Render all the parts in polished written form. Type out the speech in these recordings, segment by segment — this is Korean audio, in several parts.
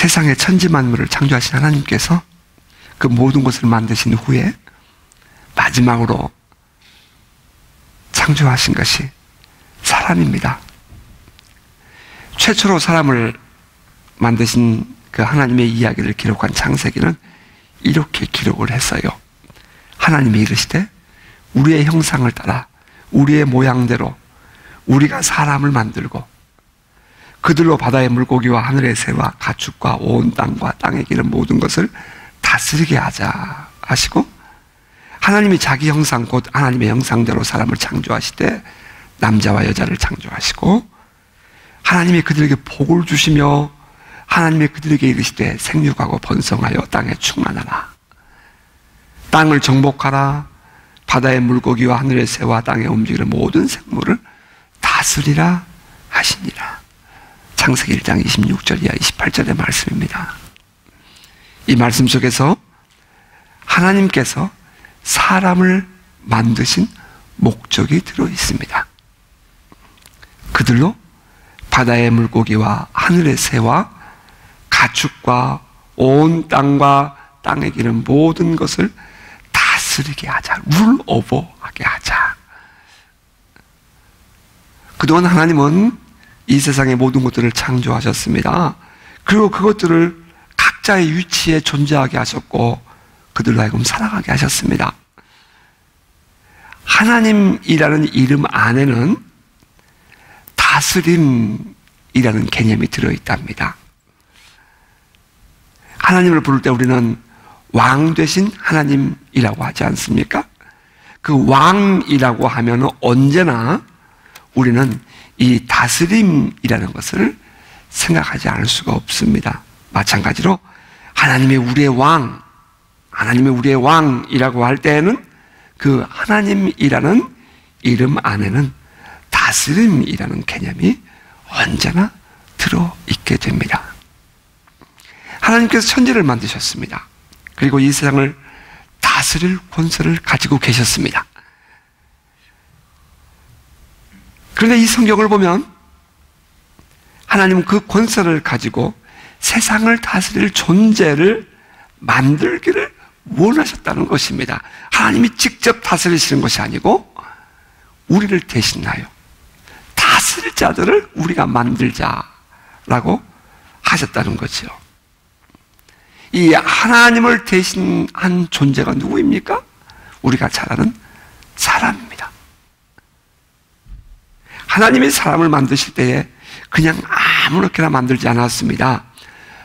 세상의 천지 만물을 창조하신 하나님께서 그 모든 것을 만드신 후에 마지막으로 창조하신 것이 사람입니다. 최초로 사람을 만드신 그 하나님의 이야기를 기록한 창세기는 이렇게 기록을 했어요. 하나님이 이르시되 우리의 형상을 따라 우리의 모양대로 우리가 사람을 만들고 그들로 바다의 물고기와 하늘의 새와 가축과 온 땅과 땅에 기는 모든 것을 다스리게 하자 하시고, 하나님이 자기 형상 곧 하나님의 형상대로 사람을 창조하시되 남자와 여자를 창조하시고, 하나님이 그들에게 복을 주시며 하나님이 그들에게 이르시되 생육하고 번성하여 땅에 충만하라, 땅을 정복하라, 바다의 물고기와 하늘의 새와 땅에 움직이는 모든 생물을 다스리라 하시니라. 창세기 1장 26절 이하 28절의 말씀입니다. 이 말씀 속에서 하나님께서 사람을 만드신 목적이 들어있습니다. 그들로 바다의 물고기와 하늘의 새와 가축과 온 땅과 땅에 기는 모든 것을 다스리게 하자, 룰오버하게 하자. 그동안 하나님은 이 세상의 모든 것들을 창조하셨습니다. 그리고 그것들을 각자의 위치에 존재하게 하셨고 그들로 하여금 살아가게 하셨습니다. 하나님이라는 이름 안에는 다스림이라는 개념이 들어있답니다. 하나님을 부를 때 우리는 왕 되신 하나님이라고 하지 않습니까? 그 왕이라고 하면 언제나 우리는 이 다스림이라는 것을 생각하지 않을 수가 없습니다. 마찬가지로 하나님이 우리의 왕, 하나님이 우리의 왕이라고 할 때에는 그 하나님이라는 이름 안에는 다스림이라는 개념이 언제나 들어있게 됩니다. 하나님께서 천지를 만드셨습니다. 그리고 이 세상을 다스릴 권세를 가지고 계셨습니다. 그런데 이 성경을 보면 하나님은 그 권세를 가지고 세상을 다스릴 존재를 만들기를 원하셨다는 것입니다. 하나님이 직접 다스리시는 것이 아니고 우리를 대신하여 다스릴 자들을 우리가 만들자라고 하셨다는 거죠. 이 하나님을 대신한 존재가 누구입니까? 우리가 잘 아는 사람입니다. 하나님이 사람을 만드실 때에 그냥 아무렇게나 만들지 않았습니다.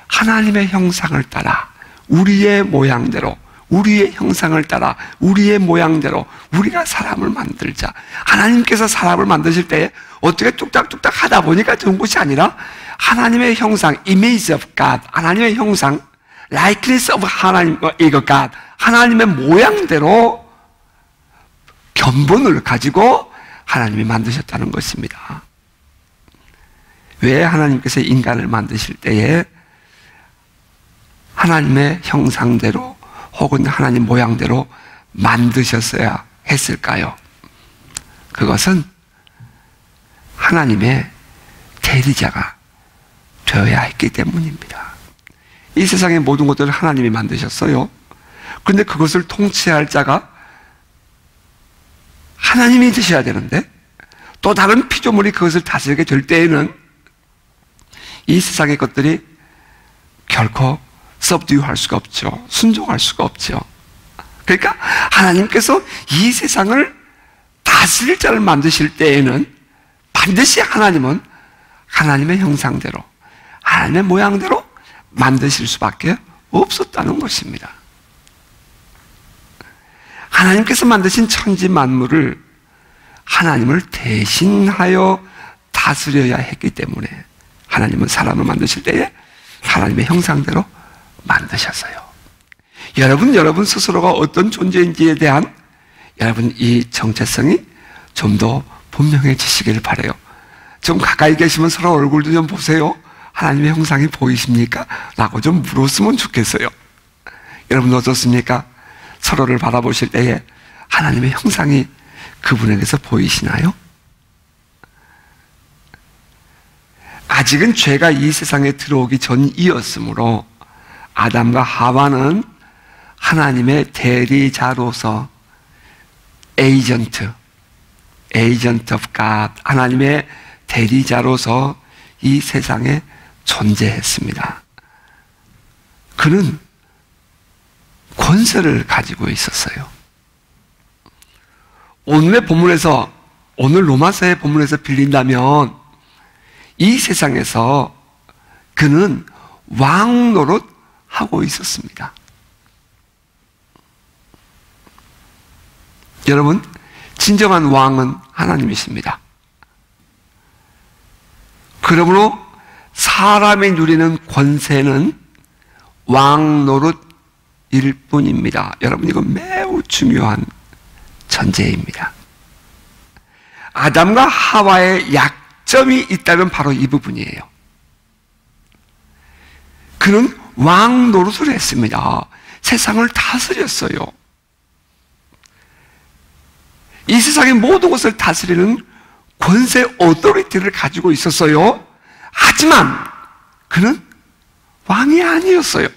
하나님의 형상을 따라 우리의 모양대로, 우리의 형상을 따라 우리의 모양대로 우리가 사람을 만들자. 하나님께서 사람을 만드실 때에 어떻게 뚝딱뚝딱 하다 보니까 좋은 것이 아니라 하나님의 형상, image of God, 하나님의 형상, likeness of 하나님, God, 하나님의 모양대로 견본을 가지고 하나님이 만드셨다는 것입니다. 왜 하나님께서 인간을 만드실 때에 하나님의 형상대로 혹은 하나님 모양대로 만드셨어야 했을까요? 그것은 하나님의 대리자가 되어야 했기 때문입니다. 이 세상의 모든 것들을 하나님이 만드셨어요. 그런데 그것을 통치할 자가 하나님이 되셔야 되는데 또 다른 피조물이 그것을 다스리게 될 때에는 이 세상의 것들이 결코 subdue할 수가 없죠. 순종할 수가 없죠. 그러니까 하나님께서 이 세상을 다스릴 자를 만드실 때에는 반드시 하나님은 하나님의 형상대로, 하나님의 모양대로 만드실 수밖에 없었다는 것입니다. 하나님께서 만드신 천지 만물을 하나님을 대신하여 다스려야 했기 때문에 하나님은 사람을 만드실 때에 하나님의 형상대로 만드셨어요. 여러분 스스로가 어떤 존재인지에 대한 여러분 이 정체성이 좀 더 분명해지시길 바라요. 좀 가까이 계시면 서로 얼굴도 좀 보세요. 하나님의 형상이 보이십니까? 라고 좀 물었으면 좋겠어요. 여러분 어떻습니까? 서로를 바라보실 때에 하나님의 형상이 그분에게서 보이시나요? 아직은 죄가 이 세상에 들어오기 전이었으므로 아담과 하와는 하나님의 대리자로서 에이전트 of God, 하나님의 대리자로서 이 세상에 존재했습니다. 그는 권세를 가지고 있었어요. 오늘 로마서의 본문에서 빌린다면 이 세상에서 그는 왕 노릇하고 있었습니다. 여러분, 진정한 왕은 하나님이십니다. 그러므로 사람이 누리는 권세는 왕 노릇일 뿐입니다. 여러분, 이건 매우 중요한 전제입니다. 아담과 하와의 약점이 있다면 바로 이 부분이에요. 그는 왕 노릇을 했습니다. 세상을 다스렸어요. 이 세상의 모든 것을 다스리는 권세 오토리티를 가지고 있었어요. 하지만 그는 왕이 아니었어요.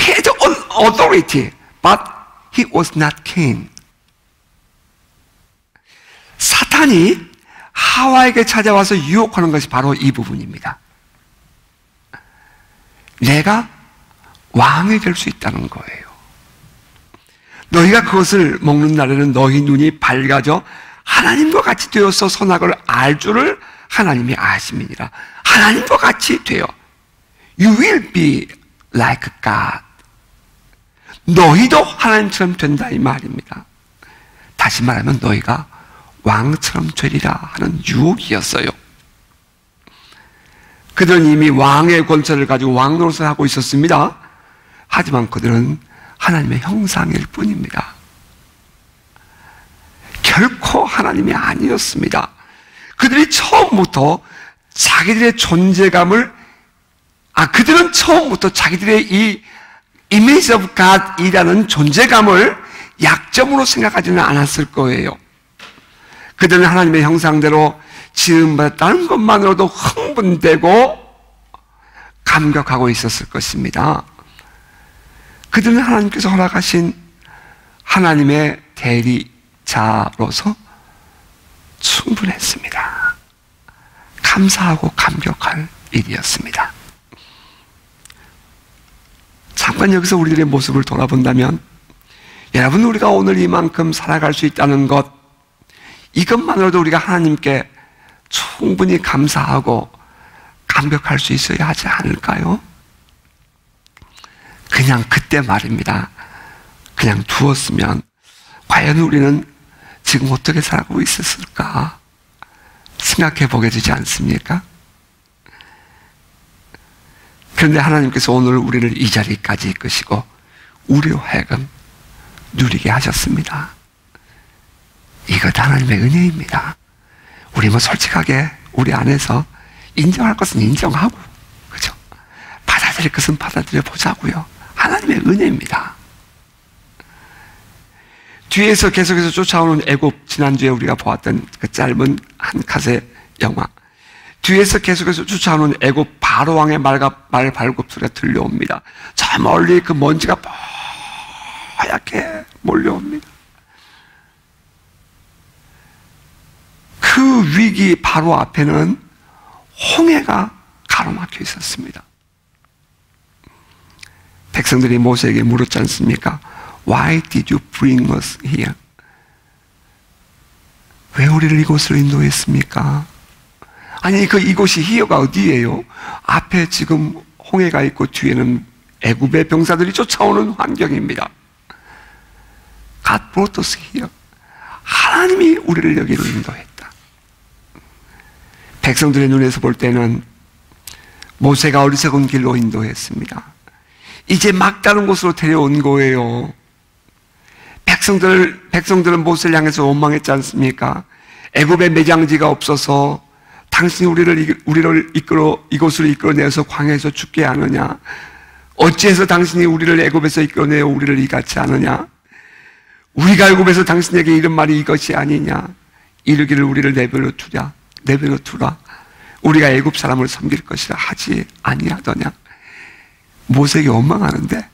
He had authority, but he was not king. 사탄이 하와에게 찾아와서 유혹하는 것이 바로 이 부분입니다. 내가 왕이 될 수 있다는 거예요. 너희가 그것을 먹는 날에는 너희 눈이 밝아져 하나님과 같이 되어서 선악을 알 줄을 하나님이 아심이니라. 하나님과 같이 되어 You will be like God. 너희도 하나님처럼 된다 이 말입니다. 다시 말하면 너희가 왕처럼 되리라 하는 유혹이었어요. 그들은 이미 왕의 권세를 가지고 왕 노릇을 하고 있었습니다. 하지만 그들은 하나님의 형상일 뿐입니다. 결코 하나님이 아니었습니다. 그들이 처음부터 자기들의 존재감을 그들은 처음부터 자기들의 이 image of God이라는 존재감을 약점으로 생각하지는 않았을 거예요. 그들은 하나님의 형상대로 지음받았다는 것만으로도 흥분되고 감격하고 있었을 것입니다. 그들은 하나님께서 허락하신 하나님의 대리자로서 충분했습니다. 감사하고 감격할 일이었습니다. 잠깐 여기서 우리들의 모습을 돌아본다면 여러분, 우리가 오늘 이만큼 살아갈 수 있다는 것, 이것만으로도 우리가 하나님께 충분히 감사하고 감격할 수 있어야 하지 않을까요? 그냥 그때 말입니다. 그냥 두었으면 과연 우리는 지금 어떻게 살아가고 있었을까 생각해 보게 되지 않습니까? 그런데 하나님께서 오늘 우리를 이 자리까지 이끄시고 우리로 하여금 누리게 하셨습니다. 이것 하나님의 은혜입니다. 우리 솔직하게 우리 안에서 인정할 것은 인정하고, 그죠? 받아들일 것은 받아들여 보자고요. 하나님의 은혜입니다. 뒤에서 계속해서 쫓아오는 애굽, 지난주에 우리가 보았던 그 짧은 한 컷의 영화, 뒤에서 계속해서 쫓아오는 애굽 바로왕의 말 발굽 소리가 들려옵니다. 저 멀리 그 먼지가 하얗게 몰려옵니다. 그 위기 바로 앞에는 홍해가 가로막혀 있었습니다. 백성들이 모세에게 물었지 않습니까? Why did you bring us here? 왜 우리를 이곳으로 인도했습니까? 아니, 이곳이 히어가 어디예요? 앞에 지금 홍해가 있고 뒤에는 애굽의 병사들이 쫓아오는 환경입니다. God brought us here. 하나님이 우리를 여기로 인도했다. 백성들의 눈에서 볼 때는 모세가 어리석은 길로 인도했습니다. 이제 막다른 곳으로 데려온 거예요. 백성들은 모세를 향해서 원망했지 않습니까? 애굽에 매장지가 없어서 당신이 우리를 이곳으로 이끌어내서 광야에서 죽게 하느냐? 어찌해서 당신이 우리를 애굽에서 이끌어내어 우리를 이같이 하느냐? 우리가 애굽에서 당신에게 이런 말이 이것이 아니냐? 이르기를 우리를 내버려 두라. 우리가 애굽 사람을 섬길 것이라 하지 아니하더냐. 모세에게 원망하는데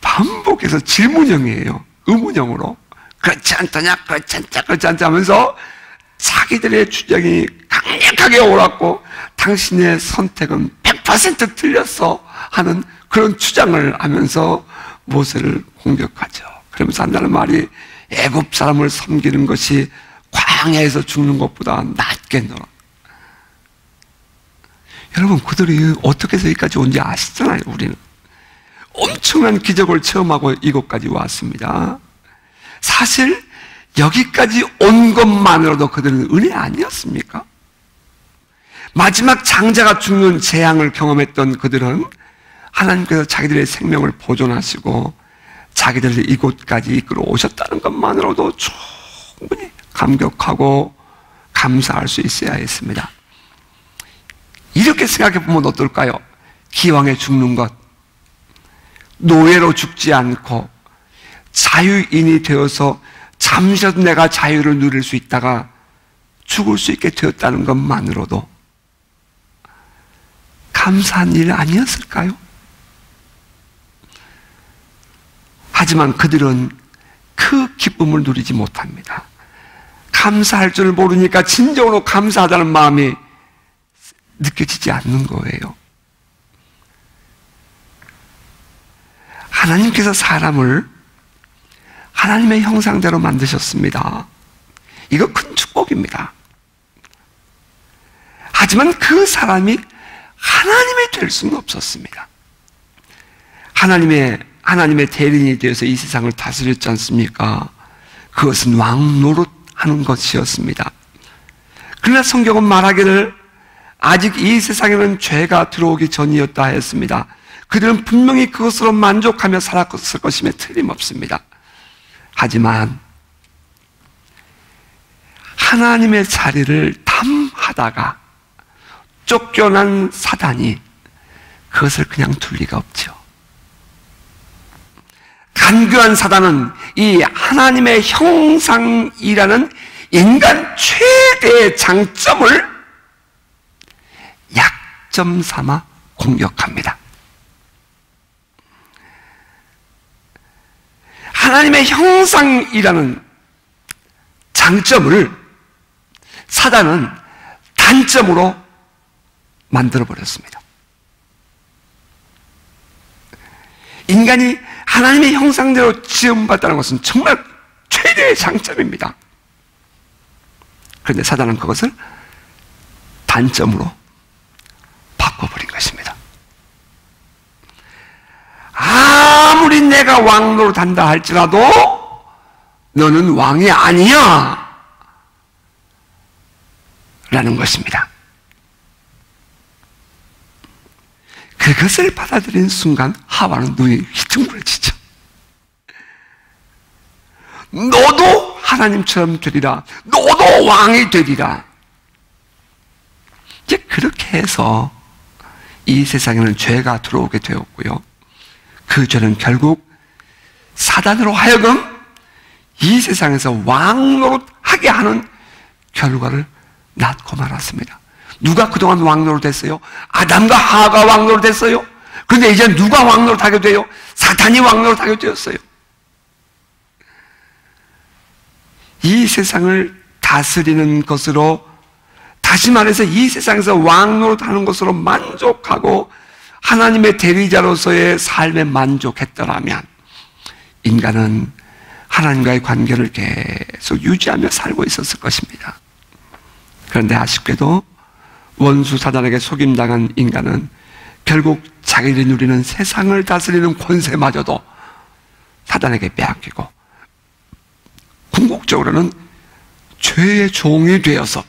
반복해서 질문형이에요. 의문형으로. 그렇지 않더냐, 그렇지 않자 하면서 자기들의 주장이 강력하게 옳았고 당신의 선택은 100% 틀렸어 하는 그런 주장을 하면서 모세를 공격하죠. 그러면서 한다는 말이 애굽 사람을 섬기는 것이 광야에서 죽는 것보다 낫겠노라. 여러분, 그들이 어떻게 해서 여기까지 온지 아시잖아요. 우리는 엄청난 기적을 체험하고 이곳까지 왔습니다. 사실 여기까지 온 것만으로도 그들은 은혜 아니었습니까? 마지막 장자가 죽는 재앙을 경험했던 그들은 하나님께서 자기들의 생명을 보존하시고 자기들을 이곳까지 이끌어 오셨다는 것만으로도 충분히 감격하고 감사할 수 있어야 했습니다. 이렇게 생각해 보면 어떨까요? 기왕에 죽는 것, 노예로 죽지 않고 자유인이 되어서 잠시라도 내가 자유를 누릴 수 있다가 죽을 수 있게 되었다는 것만으로도 감사한 일 아니었을까요? 하지만 그들은 그 기쁨을 누리지 못합니다. 감사할 줄 모르니까 진정으로 감사하다는 마음이 느껴지지 않는 거예요. 하나님께서 사람을 하나님의 형상대로 만드셨습니다. 이거 큰 축복입니다. 하지만 그 사람이 하나님이 될 수는 없었습니다. 하나님의 대리인이 되어서 이 세상을 다스렸지 않습니까? 그것은 왕 노릇하는 것이었습니다. 그러나 성경은 말하기를 아직 이 세상에는 죄가 들어오기 전이었다 했습니다. 그들은 분명히 그것으로 만족하며 살았을 것임에 틀림없습니다. 하지만 하나님의 자리를 탐하다가 쫓겨난 사단이 그것을 그냥 둘 리가 없죠. 간교한 사단은 이 하나님의 형상이라는 인간 최대의 장점을 약점 삼아 공격합니다. 하나님의 형상이라는 장점을 사단은 단점으로 만들어버렸습니다. 인간이 하나님의 형상대로 지음받다는 것은 정말 최대의 장점입니다. 그런데 사단은 그것을 단점으로 바꿔버린 것입니다. 아무리 내가 왕 노릇한다 할지라도 너는 왕이 아니야 라는 것입니다. 그것을 받아들인 순간 하와는 눈이 휘둥그레지죠. 너도 하나님처럼 되리라. 너도 왕이 되리라. 이제 그렇게 해서 이 세상에는 죄가 들어오게 되었고요. 그 죄는 결국 사단으로 하여금 이 세상에서 왕 노릇하게 하는 결과를 낳고 말았습니다. 누가 그동안 왕 노릇했어요? 아담과 하와가 왕 노릇했어요. 그런데 이제 누가 왕 노릇하게 돼요? 사탄이 왕 노릇하게 되었어요. 이 세상을 다스리는 것으로, 다시 말해서 이 세상에서 왕 노릇하는 것으로 만족하고 하나님의 대리자로서의 삶에 만족했더라면 인간은 하나님과의 관계를 계속 유지하며 살고 있었을 것입니다. 그런데 아쉽게도 원수 사단에게 속임당한 인간은 결국 자기들이 누리는 세상을 다스리는 권세마저도 사단에게 빼앗기고 궁극적으로는 죄의 종이 되어서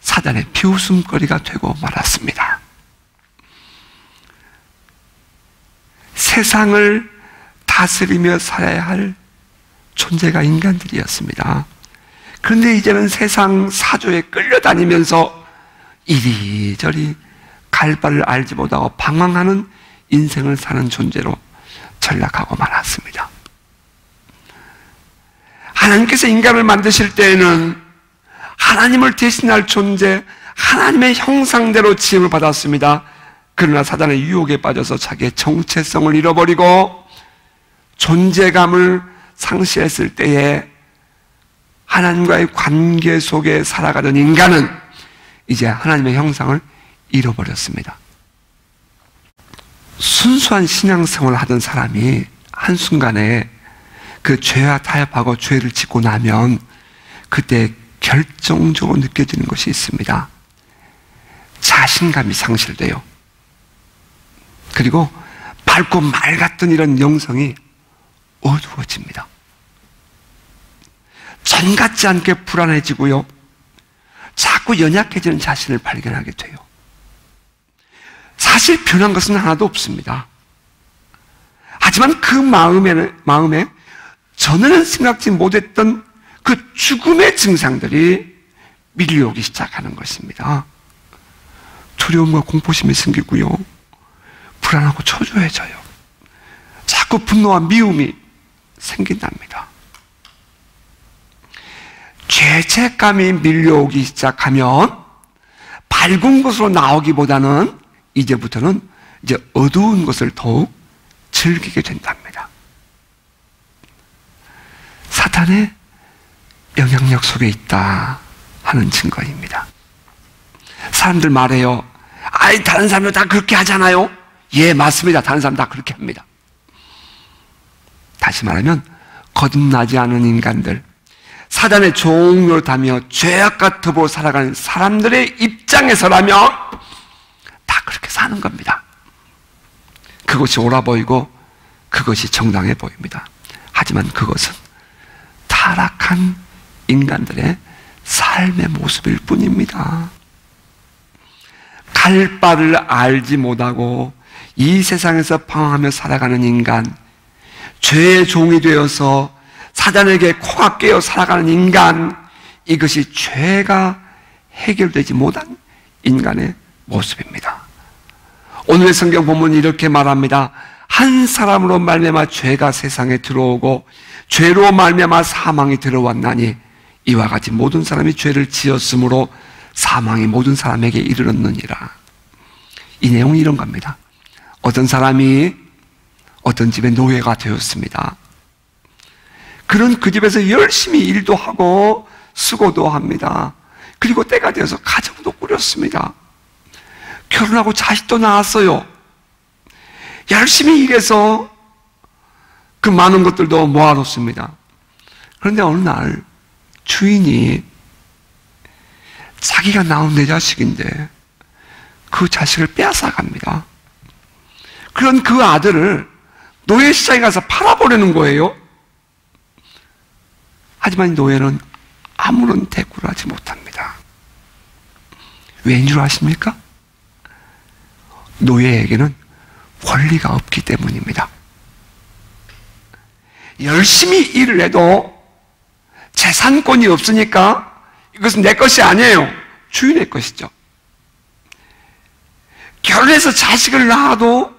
사단의 비웃음거리가 되고 말았습니다. 세상을 다스리며 살아야 할 존재가 인간들이었습니다. 그런데 이제는 세상 사조에 끌려다니면서 이리저리 갈 바를 알지 못하고 방황하는 인생을 사는 존재로 전락하고 말았습니다. 하나님께서 인간을 만드실 때에는 하나님을 대신할 존재, 하나님의 형상대로 지음을 받았습니다. 그러나 사단의 유혹에 빠져서 자기의 정체성을 잃어버리고 존재감을 상실했을 때에 하나님과의 관계 속에 살아가던 인간은 이제 하나님의 형상을 잃어버렸습니다. 순수한 신앙생활을 하던 사람이 한순간에 그 죄와 타협하고 죄를 짓고 나면 그때 결정적으로 느껴지는 것이 있습니다. 자신감이 상실돼요. 그리고 밝고 맑았던 이런 영성이 어두워집니다. 전 같지 않게 불안해지고요. 자꾸 연약해지는 자신을 발견하게 돼요. 사실 변한 것은 하나도 없습니다. 하지만 그 마음에 전에는 생각지 못했던 그 죽음의 증상들이 밀려오기 시작하는 것입니다. 두려움과 공포심이 생기고요. 불안하고 초조해져요. 자꾸 분노와 미움이 생긴답니다. 죄책감이 밀려오기 시작하면 밝은 것으로 나오기보다는 이제부터는 이제 어두운 것을 더욱 즐기게 된답니다. 사탄의 영향력 속에 있다 하는 증거입니다. 사람들 말해요. 아이, 다른 사람들 다 그렇게 하잖아요. 예, 맞습니다. 다른 사람 다 그렇게 합니다. 다시 말하면 거듭나지 않은 인간들, 사단의 종노릇하며 죄악 같아 보고 살아가는 사람들의 입장에서라면 다 그렇게 사는 겁니다. 그것이 옳아 보이고 그것이 정당해 보입니다. 하지만 그것은 타락한 인간들의 삶의 모습일 뿐입니다. 갈 바를 알지 못하고 이 세상에서 방황하며 살아가는 인간, 죄의 종이 되어서 사단에게 코가 깨어 살아가는 인간, 이것이 죄가 해결되지 못한 인간의 모습입니다. 오늘의 성경 본문은 이렇게 말합니다. 한 사람으로 말미암아 죄가 세상에 들어오고 죄로 말미암아 사망이 들어왔나니 이와 같이 모든 사람이 죄를 지었으므로 사망이 모든 사람에게 이르렀느니라. 이 내용이 이런 겁니다. 어떤 사람이 어떤 집의 노예가 되었습니다. 그런 그 집에서 열심히 일도 하고 수고도 합니다. 그리고 때가 되어서 가정도 꾸렸습니다. 결혼하고 자식도 낳았어요. 열심히 일해서 그 많은 것들도 모아놓습니다. 그런데 어느 날 주인이 자기가 낳은 내 자식인데 그 자식을 빼앗아 갑니다. 그런 그 아들을 노예시장에 가서 팔아버리는 거예요. 하지만 노예는 아무런 대꾸를 하지 못합니다. 왜인 줄 아십니까? 노예에게는 권리가 없기 때문입니다. 열심히 일을 해도 재산권이 없으니까 이것은 내 것이 아니에요. 주인의 것이죠. 결혼해서 자식을 낳아도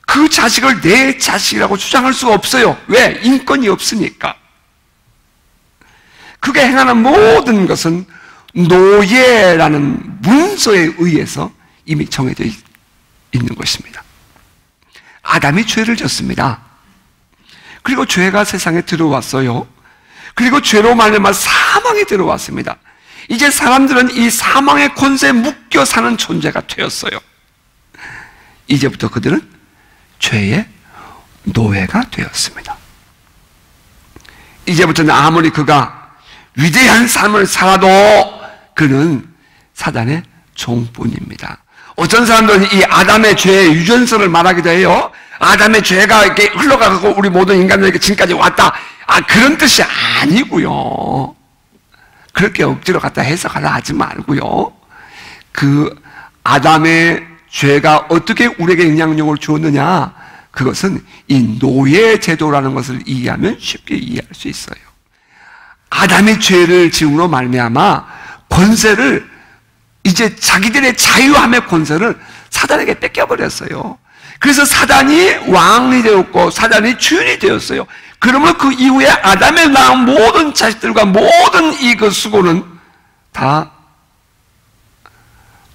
그 자식을 내 자식이라고 주장할 수가 없어요. 왜? 인권이 없으니까. 그가 행하는 모든 것은 노예라는 문서에 의해서 이미 정해져 있는 것입니다. 아담이 죄를 졌습니다. 그리고 죄가 세상에 들어왔어요. 그리고 죄로 말미암아 사망이 들어왔습니다. 이제 사람들은 이 사망의 권세에 묶여 사는 존재가 되었어요. 이제부터 그들은 죄의 노예가 되었습니다. 이제부터는 아무리 그가 위대한 삶을 살아도 그는 사단의 종뿐입니다. 어떤 사람들은 이 아담의 죄의 유전설을 말하기도 해요. 아담의 죄가 이렇게 흘러가고 우리 모든 인간들에게 지금까지 왔다. 그런 뜻이 아니고요. 그렇게 억지로 갖다 해석하려 하지 말고요. 그 아담의 죄가 어떻게 우리에게 영향력을 주었느냐, 그것은 이 노예 제도라는 것을 이해하면 쉽게 이해할 수 있어요. 아담의 죄를 지음으로 말미암아 권세를, 이제 자기들의 자유함의 권세를 사단에게 뺏겨버렸어요. 그래서 사단이 왕이 되었고 사단이 주인이 되었어요. 그러면 그 이후에 아담에 낳은 모든 자식들과 모든 이 그 수고는 다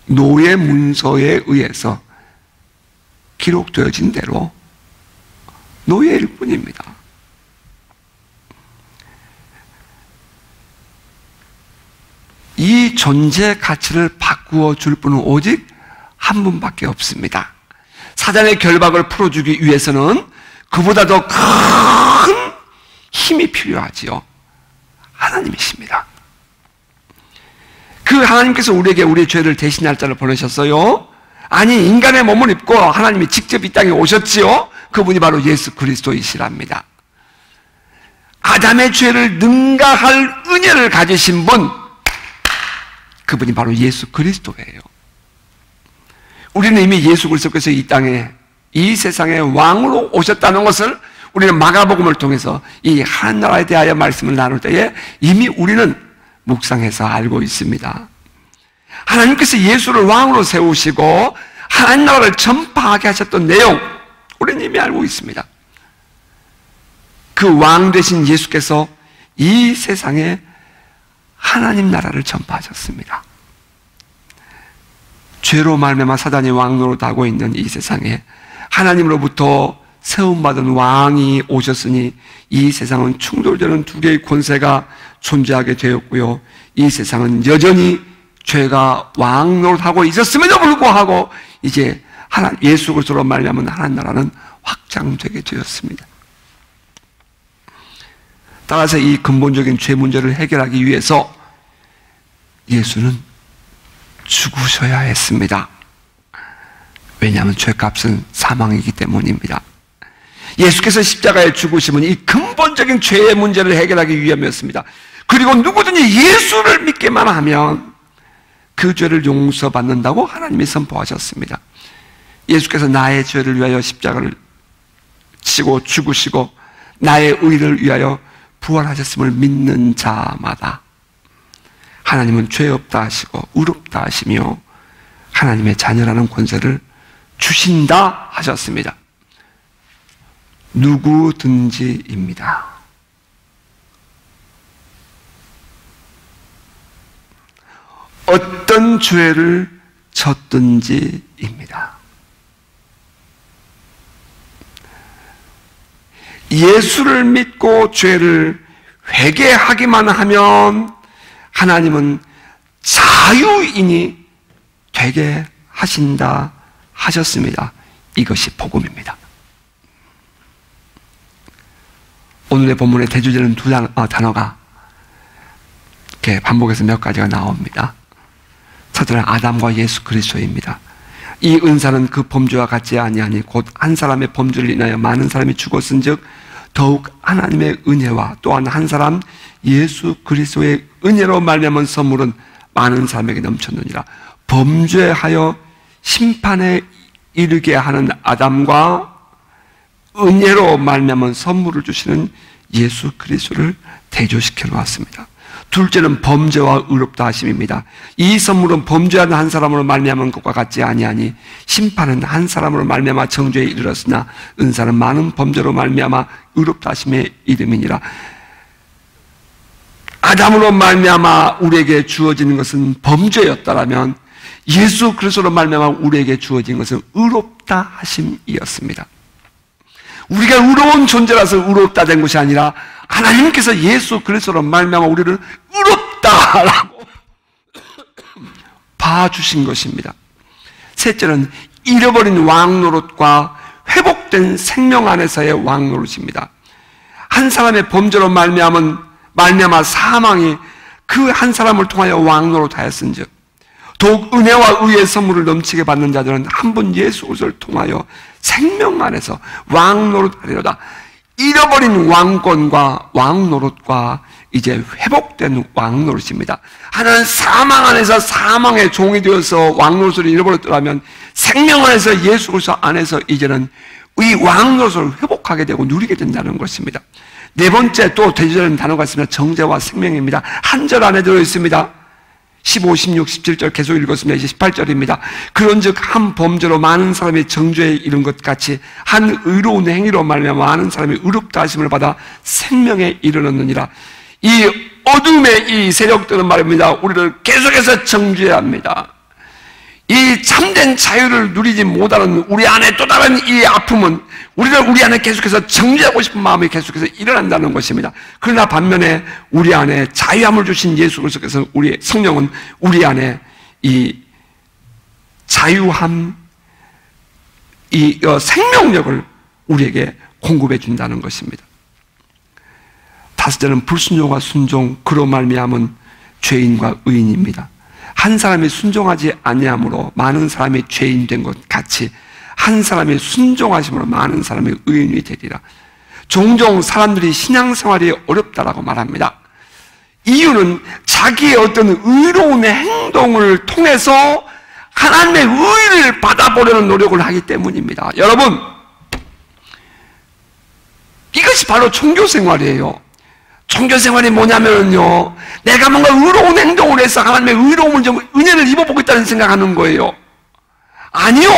노예 문서에 의해서 기록되어진 대로 노예일 뿐입니다. 이 존재 가치를 바꾸어 줄 분은 오직 한 분밖에 없습니다. 사단의 결박을 풀어주기 위해서는 그보다 더 큰 힘이 필요하지요. 하나님이십니다. 그 하나님께서 우리에게 우리의 죄를 대신할 자를 보내셨어요. 아니, 인간의 몸을 입고 하나님이 직접 이 땅에 오셨지요. 그분이 바로 예수 그리스도이시랍니다. 아담의 죄를 능가할 은혜를 가지신 분, 그분이 바로 예수 그리스도예요. 우리는 이미 예수 그리스도께서 이 땅에, 이 세상에 왕으로 오셨다는 것을 우리는 마가복음을 통해서 이 하나님나라에 대하여 말씀을 나눌 때에 이미 우리는 묵상해서 알고 있습니다. 하나님께서 예수를 왕으로 세우시고 하나님나라를 전파하게 하셨던 내용, 우리는 이미 알고 있습니다. 그 왕 되신 예수께서 이 세상에 하나님 나라를 전파하셨습니다. 죄로 말미암아 사단이 왕노릇하고 있는 이 세상에 하나님으로부터 세움받은 왕이 오셨으니 이 세상은 충돌되는 두 개의 권세가 존재하게 되었고요. 이 세상은 여전히 죄가 왕노릇하고 있었음에도 불구하고 이제 예수 그리스도로 말미암은 하나님 나라는 확장되게 되었습니다. 따라서 이 근본적인 죄 문제를 해결하기 위해서 예수는 죽으셔야 했습니다. 왜냐하면 죄값은 사망이기 때문입니다. 예수께서 십자가에 죽으심은 이 근본적인 죄의 문제를 해결하기 위함이었습니다. 그리고 누구든지 예수를 믿기만 하면 그 죄를 용서받는다고 하나님이 선포하셨습니다. 예수께서 나의 죄를 위하여 십자가를 치고 죽으시고 나의 의를 위하여 부활하셨음을 믿는 자마다 하나님은 죄 없다 하시고 의롭다 하시며 하나님의 자녀라는 권세를 주신다 하셨습니다. 누구든지입니다. 어떤 죄를 졌든지입니다. 예수를 믿고 죄를 회개하기만 하면 하나님은 자유인이 되게 하신다 하셨습니다. 이것이 복음입니다. 오늘의 본문의 대주제는 두 단어가 이렇게 반복해서 몇 가지가 나옵니다. 첫째는 아담과 예수 그리스도입니다. 이 은사는 그 범죄와 같지 아니하니 곧 한 사람의 범죄를 인하여 많은 사람이 죽었은즉 더욱 하나님의 은혜와 또한 한 사람 예수 그리스도의 은혜로 말미암은 선물은 많은 사람에게 넘쳤느니라. 범죄하여 심판에 이르게 하는 아담과 은혜로 말미암은 선물을 주시는 예수 그리스도를 대조시켜 놓았습니다. 둘째는 범죄와 의롭다 하심입니다. 이 선물은 범죄하는 한 사람으로 말미암은 것과 같지 아니하니 심판은 한 사람으로 말미암아 정죄에 이르렀으나 은사는 많은 범죄로 말미암아 의롭다 하심의 이름이니라. 아담으로 말미암아 우리에게 주어지는 것은 범죄였다라면 예수 그리스도로 말미암아 우리에게 주어진 것은 의롭다 하심이었습니다. 우리가 의로운 존재라서 의롭다 된 것이 아니라 하나님께서 예수 그리스도로 말미암아 우리를 의롭다라고 봐주신 것입니다. 셋째는 잃어버린 왕노릇과 회복된 생명 안에서의 왕노릇입니다. 한 사람의 범죄로 말미암아 사망이 그 한 사람을 통하여 왕노릇하였은즉 더욱 은혜와 의의 선물을 넘치게 받는 자들은 한 분 예수 그리스도를 통하여 생명 안에서 왕노릇하리로다. 잃어버린 왕권과 왕노릇과 이제 회복된 왕노릇입니다. 하나는 사망 안에서 사망의 종이 되어서 왕노릇을 잃어버렸더라면 생명 안에서 예수 그리스도 안에서 이제는 이 왕노릇을 회복하게 되고 누리게 된다는 것입니다. 네 번째 또 대조되는 단어가 있습니다. 정죄와 생명입니다. 한 절 안에 들어있습니다. 15, 16, 17절 계속 읽었습니다. 이제 18절입니다. 그런즉 한 범죄로 많은 사람이 정죄에 이른 것 같이 한 의로운 행위로 말미암아 많은 사람이 의롭다 하심을 받아 생명에 이르렀느니라. 이 어둠의 이 세력들은 말입니다, 우리를 계속해서 정죄해야 합니다. 이 참된 자유를 누리지 못하는 우리 안에 또 다른 이 아픔은 우리 안에 계속해서 정죄하고 싶은 마음이 계속해서 일어난다는 것입니다. 그러나 반면에 우리 안에 자유함을 주신 예수 그리스도께서, 우리 성령은 우리 안에 이 자유함, 이 생명력을 우리에게 공급해 준다는 것입니다. 다섯째는 불순종과 순종, 그로 말미암은 죄인과 의인입니다. 한 사람이 순종하지 아니함으로 많은 사람이 죄인 된 것 같이 한 사람이 순종하심으로 많은 사람이 의인이 되리라. 종종 사람들이 신앙생활이 어렵다라고 말합니다. 이유는 자기의 어떤 의로운 행동을 통해서 하나님의 의를 받아보려는 노력을 하기 때문입니다. 여러분, 이것이 바로 종교생활이에요. 종교생활이 뭐냐면요, 내가 뭔가 의로운 행동을 해서 하나님의 의로움을 좀 은혜를 입어보고 있다는 생각하는 거예요. 아니요,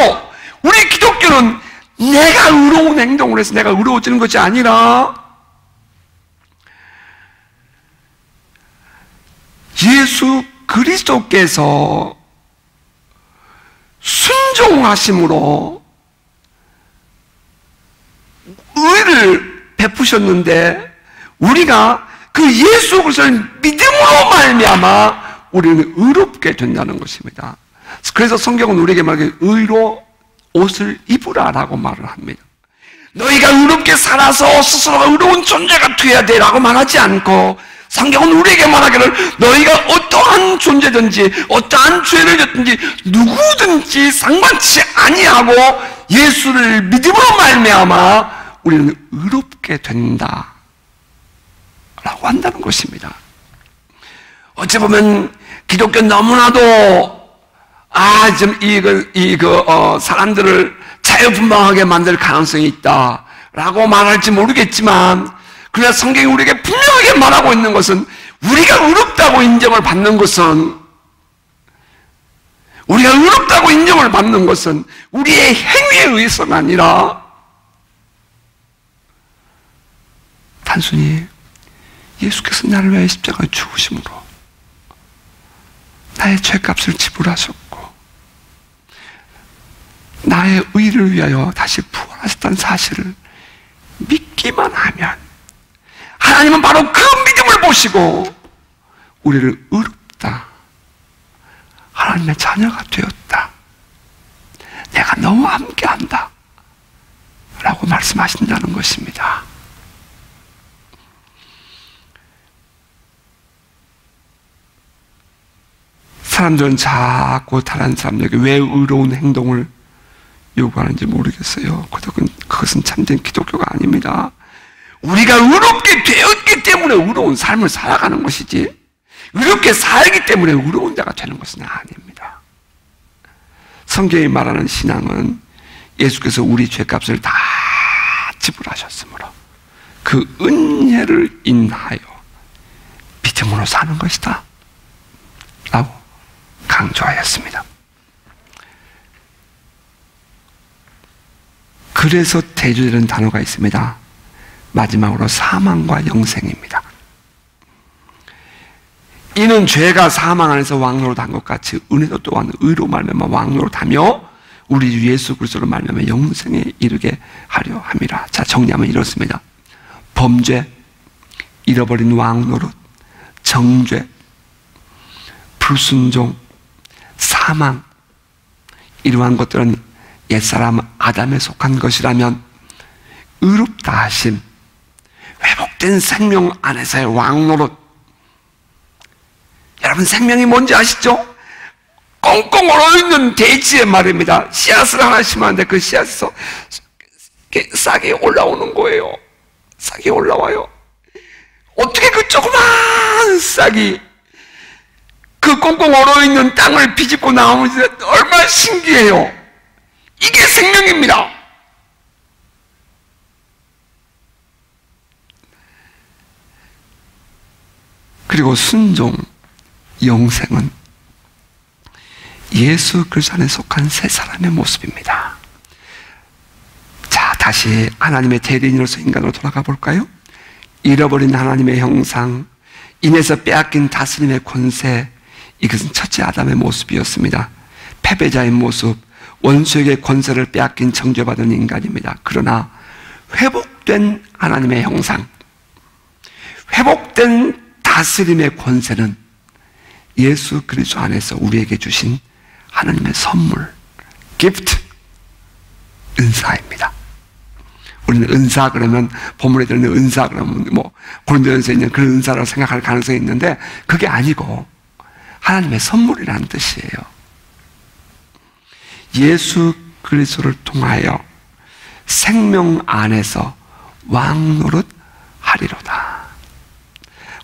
우리 기독교는 내가 의로운 행동을 해서 내가 의로워지는 것이 아니라 예수 그리스도께서 순종하심으로 의를 베푸셨는데, 우리가 그 예수 그리스도를 믿음으로 말미암아 우리는 의롭게 된다는 것입니다. 그래서 성경은 우리에게 말하기를 의로 옷을 입으라라고 말을 합니다. 너희가 의롭게 살아서 스스로가 의로운 존재가 되어야 되라고 말하지 않고, 성경은 우리에게 말하기를 너희가 어떠한 존재든지 어떠한 죄를 졌든지 누구든지 상관치 아니하고 예수를 믿음으로 말미암아 우리는 의롭게 된다 라고 한다는 것입니다. 어찌 보면 기독교 너무나도 사람들을 자유분방하게 만들 가능성이 있다라고 말할지 모르겠지만, 그러나 성경이 우리에게 분명하게 말하고 있는 것은, 우리가 의롭다고 인정을 받는 것은 우리의 행위에 의해서가 아니라 단순히 예수께서 나를 위하여 십자가에 죽으심으로 나의 죄값을 지불하셨고 나의 의를 위하여 다시 부활하셨다는 사실을 믿기만 하면, 하나님은 바로 그 믿음을 보시고 우리를 의롭다, 하나님의 자녀가 되었다, 내가 너와 함께한다 라고 말씀하신다는 것입니다. 사람들은 자꾸 다른 사람들에게 왜 의로운 행동을 요구하는지 모르겠어요. 그것은 참된 기독교가 아닙니다. 우리가 의롭게 되었기 때문에 의로운 삶을 살아가는 것이지, 의롭게 살기 때문에 의로운 자가 되는 것은 아닙니다. 성경이 말하는 신앙은 예수께서 우리 죄값을 다 지불하셨으므로 그 은혜를 인하여 믿음으로 사는 것이다 라고 강조하였습니다. 그래서 대조되는 단어가 있습니다. 마지막으로 사망과 영생입니다. 이는 죄가 사망 안에서 왕노릇한 것 같이 은혜도 또한 의로 말미암아 왕노릇하며 우리 주 예수 그리스도로 말미암아 영생에 이르게 하려 함이라. 자, 정리하면 이렇습니다. 범죄, 잃어버린 왕노릇, 정죄, 불순종, 사망, 이러한 것들은 옛사람 아담에 속한 것이라면 의롭다 하심, 회복된 생명 안에서의 왕노릇. 여러분, 생명이 뭔지 아시죠? 꽁꽁 얼어있는 대지에 말입니다. 씨앗을 하나 심었는데 그 씨앗에서 싹이 올라오는 거예요. 싹이 올라와요. 어떻게 그 조그만 싹이 그 꽁꽁 얼어있는 땅을 비집고 나오는지 얼마나 신기해요. 이게 생명입니다. 그리고 순종, 영생은 예수 그리스도 안에 속한 새 사람의 모습입니다. 자, 다시 하나님의 대리인으로서 인간으로 돌아가 볼까요? 잃어버린 하나님의 형상, 인해서 빼앗긴 다스림의 권세, 이것은 첫째 아담의 모습이었습니다. 패배자의 모습, 원수에게 권세를 빼앗긴 정죄받은 인간입니다. 그러나 회복된 하나님의 형상, 회복된 다스림의 권세는 예수 그리스도 안에서 우리에게 주신 하나님의 선물, 기프트, 은사입니다. 우리는 은사 그러면, 본문에 들어있는 은사 그러면 고린도전서에 있는 그런 은사라고 생각할 가능성이 있는데, 그게 아니고 하나님의 선물이라는 뜻이에요. 예수 그리스도를 통하여 생명 안에서 왕노릇 하리로다.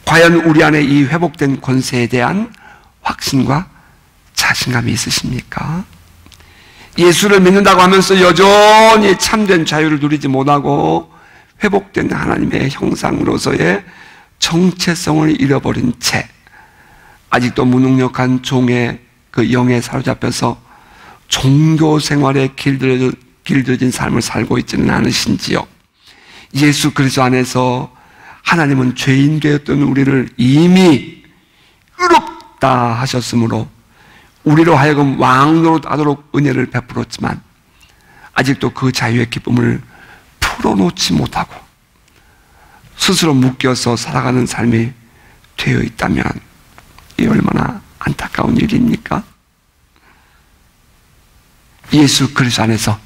과연 우리 안에 이 회복된 권세에 대한 확신과 자신감이 있으십니까? 예수를 믿는다고 하면서 여전히 참된 자유를 누리지 못하고 회복된 하나님의 형상으로서의 정체성을 잃어버린 채 아직도 무능력한 종의 그 영에 사로잡혀서 종교 생활에 길들여진 삶을 살고 있지는 않으신지요? 예수 그리스도 안에서 하나님은 죄인 되었던 우리를 이미 의롭다 하셨으므로 우리로 하여금 왕노릇하도록 은혜를 베풀었지만 아직도 그 자유의 기쁨을 풀어놓지 못하고 스스로 묶여서 살아가는 삶이 되어 있다면 이 얼마나 안타까운 일입니까? 예수 그리스도 안에서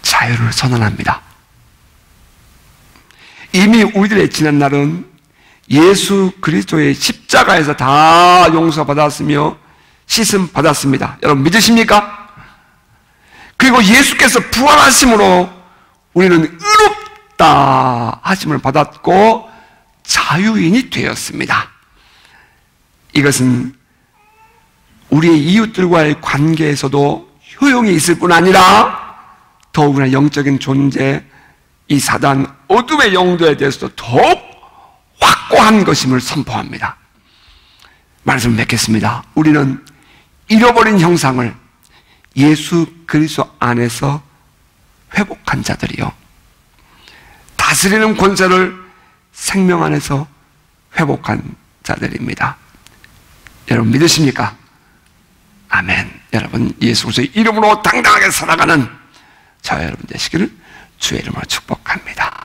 자유를 선언합니다. 이미 우리들의 지난 날은 예수 그리스도의 십자가에서 다 용서받았으며 씻음 받았습니다. 여러분 믿으십니까? 그리고 예수께서 부활하심으로 우리는 의롭다 하심을 받았고 자유인이 되었습니다. 이것은 우리의 이웃들과의 관계에서도 효용이 있을 뿐 아니라 더욱이나 영적인 존재, 이 사단 어둠의 영도에 대해서도 더욱 확고한 것임을 선포합니다. 말씀을 맺겠습니다. 우리는 잃어버린 형상을 예수 그리스도 안에서 회복한 자들이요, 다스리는 권세를 생명 안에서 회복한 자들입니다. 여러분 믿으십니까? 아멘. 여러분 예수 그리스도의 이름으로 당당하게 살아가는 저와 여러분 되시기를 주의 이름으로 축복합니다.